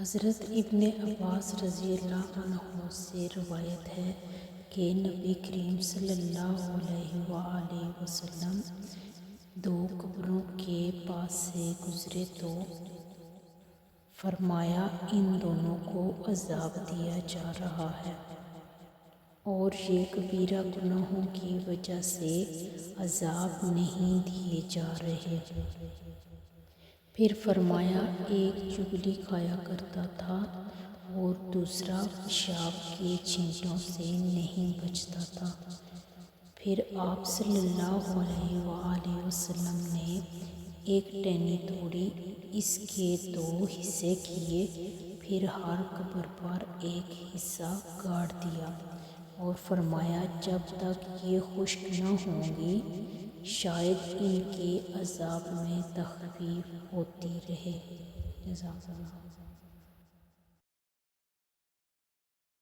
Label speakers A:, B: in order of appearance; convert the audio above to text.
A: حضرت ابن عباس رضی اللہ عنہ سے روایت ہے کہ نبی کریم صلی اللہ علیہ وآلہ وسلم دو قبروں کے پاس سے گزرے تو فرمایا ان دونوں کو عذاب دیا جا رہا ہے اور یہ کبیرہ گناہوں کی وجہ سے عذاب نہیں دیے جا رہے۔ پھر فرمایا ایک چغلی کھایا کرتا تھا اور دوسرا پیشاب کے چھینٹوں سے نہیں بچتا تھا۔ پھر آپ صلی اللہ علیہ وآلہ وسلم نے ایک ٹہنی توڑی، اس کے دو حصے کیے، پھر ہر قبر پر ایک حصہ گاڑ دیا اور فرمایا جب تک یہ خشک نہ ہوں گی شاید ان کے عذاب میں تخفیف ہوتی رہے۔ جزاک اللہ۔